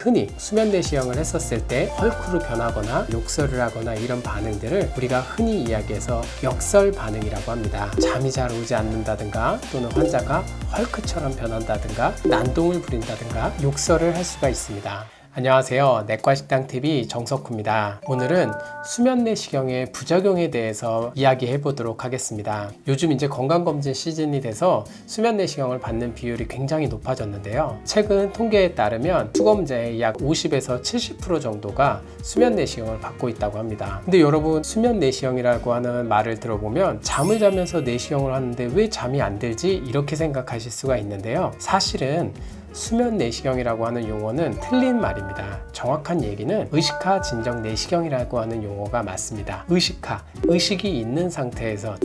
흔히 수면 내시경을 했었을 때 헐크로 변하거나 욕설을 하거나 이런 반응들을 우리가 흔히 이야기해서 역설 반응이라고 합니다. 잠이 잘 오지 않는다든가 또는 환자가 헐크처럼 변한다든가 난동을 부린다든가 욕설을 할 수가 있습니다. 안녕하세요. 내과식당TV 정석후입니다. 오늘은 수면 내시경의 부작용에 대해서 이야기해 보도록 하겠습니다. 요즘 이제 건강검진 시즌이 돼서 수면 내시경을 받는 비율이 굉장히 높아졌는데요. 최근 통계에 따르면 수검자의 약 50에서 70% 정도가 수면 내시경을 받고 있다고 합니다. 근데 여러분, 수면 내시경이라고 하는 말을 들어보면 잠을 자면서 내시경을 하는데 왜 잠이 안 들지? 이렇게 생각하실 수가 있는데요. 사실은 수면 내시경이라고 하는 용어는 틀린 말입니다. 정확한 얘기는 의식하 진정 내시경이라고 하는 용어가 맞습니다. 의식하, 의식이 있는 상태에서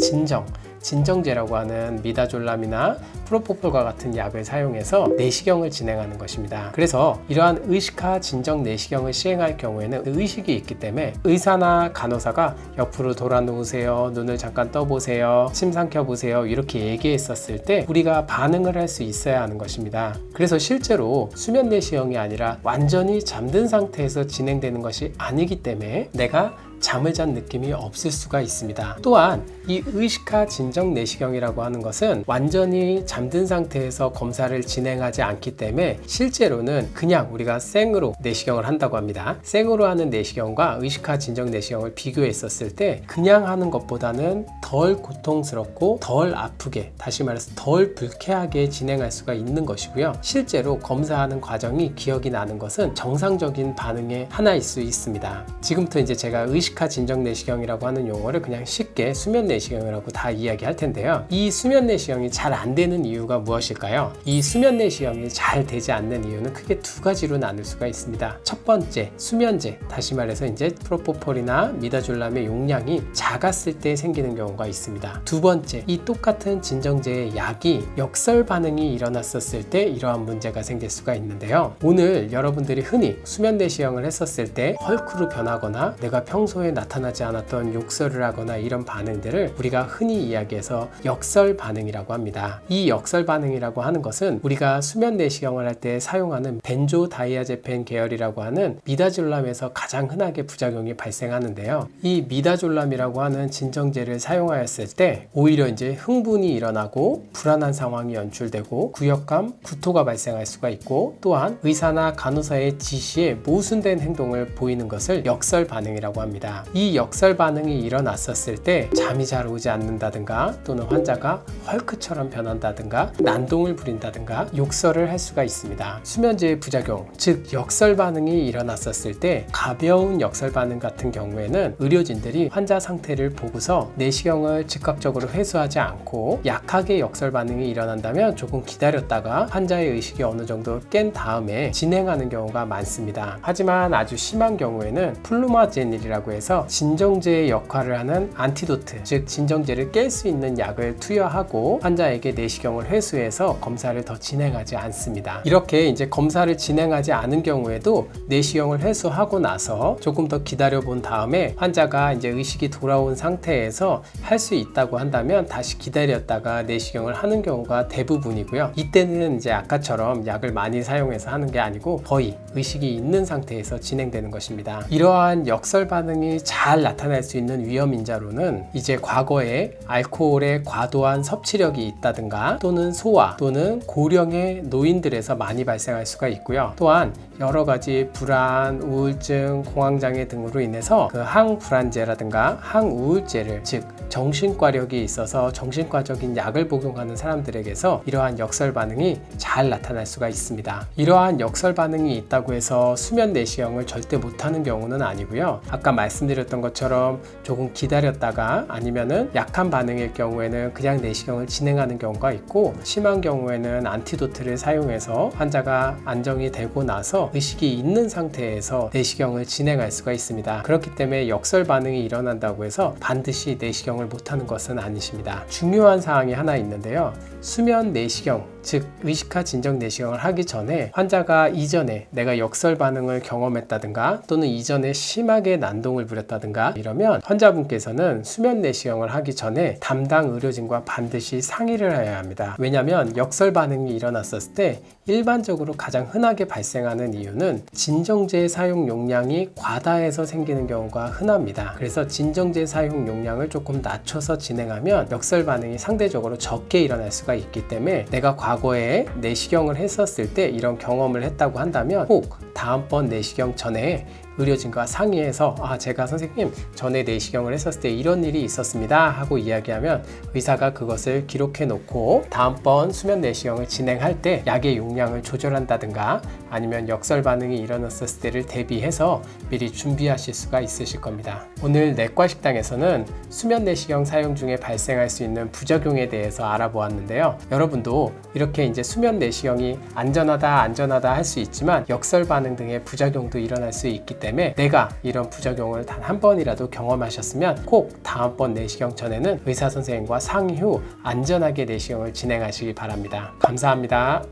진정제라고 하는 미다졸람이나 프로포폴과 같은 약을 사용해서 내시경을 진행하는 것입니다. 그래서 이러한 의식하 진정 내시경을 시행할 경우에는 의식이 있기 때문에 의사나 간호사가 옆으로 돌아 누우세요, 눈을 잠깐 떠보세요, 침 삼켜보세요 이렇게 얘기했었을 때 우리가 반응을 할 수 있어야 하는 것입니다. 그래서 실제로 수면 내시경이 아니라 완전히 잠든 상태에서 진행되는 것이 아니기 때문에 내가 잠을 잔 느낌이 없을 수가 있습니다. 또한 이 의식하 진정 내시경이라고 하는 것은 완전히 잠든 상태에서 검사를 진행하지 않기 때문에 실제로는 그냥 우리가 생으로 내시경을 한다고 합니다. 생으로 하는 내시경과 의식하 진정 내시경을 비교했었을 때 그냥 하는 것보다는 덜 고통스럽고 덜 아프게, 다시 말해서 덜 불쾌하게 진행할 수가 있는 것이고요. 실제로 검사하는 과정이 기억이 나는 것은 정상적인 반응의 하나일 수 있습니다. 지금부터 이제 제가 의식하 진정 내시경이라고 하는 용어를 그냥 쉽게 수면 내시경이라고 다 이야기할 텐데요. 이 수면 내시경이 잘 안 되는 이유가 무엇일까요? 이 수면 내시경이 잘 되지 않는 이유는 크게 두 가지로 나눌 수가 있습니다. 첫 번째, 수면제, 다시 말해서 이제 프로포폴이나 미다졸람의 용량이 작았을 때 생기는 경우가 있습니다. 두 번째, 이 똑같은 진정제의 약이 역설 반응이 일어났었을 때 이러한 문제가 생길 수가 있는데요. 오늘 여러분들이 흔히 수면 내시경을 했었을 때 헐크로 변하거나 내가 평소에 나타나지 않았던 욕설을 하거나 이런 반응들을 우리가 흔히 이야기해서 역설 반응이라고 합니다. 이 역설 반응이라고 하는 것은 우리가 수면 내시경을 할 때 사용하는 벤조다이아제펜 계열이라고 하는 미다졸람에서 가장 흔하게 부작용이 발생하는데요. 이 미다졸람이라고 하는 진정제를 사용하였을 때 오히려 이제 흥분이 일어나고 불안한 상황이 연출되고 구역감, 구토가 발생할 수가 있고 또한 의사나 간호사의 지시에 모순된 행동을 보이는 것을 역설 반응이라고 합니다. 이 역설 반응이 일어났었을 때 잠이 잘 오지 않는다든가 또는 환자가 헐크처럼 변한다든가 난동을 부린다든가 욕설을 할 수가 있습니다. 수면제의 부작용, 즉 역설 반응이 일어났었을 때 가벼운 역설 반응 같은 경우에는 의료진들이 환자 상태를 보고서 내시경을 즉각적으로 회수하지 않고 약하게 역설 반응이 일어난다면 조금 기다렸다가 환자의 의식이 어느 정도 깬 다음에 진행하는 경우가 많습니다. 하지만 아주 심한 경우에는 플루마제닐이라고 해서 진정제의 역할을 하는 안티도트, 즉 진정제를 깰 수 있는 약을 투여하고 환자에게 내시경을 회수해서 검사를 더 진행하지 않습니다. 이렇게 이제 검사를 진행하지 않은 경우에도 내시경을 회수하고 나서 조금 더 기다려 본 다음에 환자가 이제 의식이 돌아온 상태에서 할 수 있다고 한다면 다시 기다렸다가 내시경을 하는 경우가 대부분이고요. 이때는 이제 아까처럼 약을 많이 사용해서 하는 게 아니고 거의 의식이 있는 상태에서 진행되는 것입니다. 이러한 역설 반응이 잘 나타날 수 있는 위험 인자로는 이제 과거에 알코올의 과도한 섭취력이 있다든가 또는 소아 또는 고령의 노인들에서 많이 발생할 수가 있고요. 또한 여러 가지 불안, 우울증, 공황장애 등으로 인해서 그 항불안제라든가 항우울제를, 즉 정신과력이 있어서 정신과적인 약을 복용하는 사람들에게서 이러한 역설 반응이 잘 나타날 수가 있습니다. 이러한 역설 반응이 있다고 해서 수면 내시경을 절대 못하는 경우는 아니고요. 아까 말씀드렸던 것처럼 조금 기다렸다가 아니면은 약한 반응일 경우에는 그냥 내시경을 진행하는 경우가 있고, 심한 경우에는 안티도트를 사용해서 환자가 안정이 되고 나서 의식이 있는 상태에서 내시경을 진행할 수가 있습니다. 그렇기 때문에 역설 반응이 일어난다고 해서 반드시 내시경을 못하는 것은 아니십니다. 중요한 사항이 하나 있는데요. 수면 내시경, 즉 의식하 진정 내시경을 하기 전에 환자가 이전에 내가 역설 반응을 경험했다든가 또는 이전에 심하게 난동을 부렸다든가 이러면 환자분께서는 수면 내시경을 하기 전에 담당 의료진과 반드시 상의를 해야 합니다. 왜냐하면 역설 반응이 일어났었을 때 일반적으로 가장 흔하게 발생하는 이유는 진정제 사용 용량이 과다해서 생기는 경우가 흔합니다. 그래서 진정제 사용 용량을 조금 낮춰서 진행하면 역설 반응이 상대적으로 적게 일어날 수가 있기 때문에 내가 과거에 내시경을 했었을 때 이런 경험을 했다고 한다면 꼭 다음번 내시경 전에 의료진과 상의해서 제가 선생님 전에 내시경을 했었을 때 이런 일이 있었습니다 하고 이야기하면 의사가 그것을 기록해 놓고 다음번 수면 내시경을 진행할 때 약의 용량을 조절한다든가 아니면 역설 반응이 일어났을 때를 대비해서 미리 준비하실 수가 있으실 겁니다. 오늘 내과 식당에서는 수면 내시경 사용 중에 발생할 수 있는 부작용에 대해서 알아보았는데요. 여러분도 이렇게 이제 수면 내시경이 안전하다 할 수 있지만 역설 반응 등의 부작용도 일어날 수 있기 때문에 내가 이런 부작용을 단 한 번이라도 경험하셨으면 꼭 다음번 내시경 전에는 의사 선생님과 상의 후 안전하게 내시경을 진행하시기 바랍니다. 감사합니다.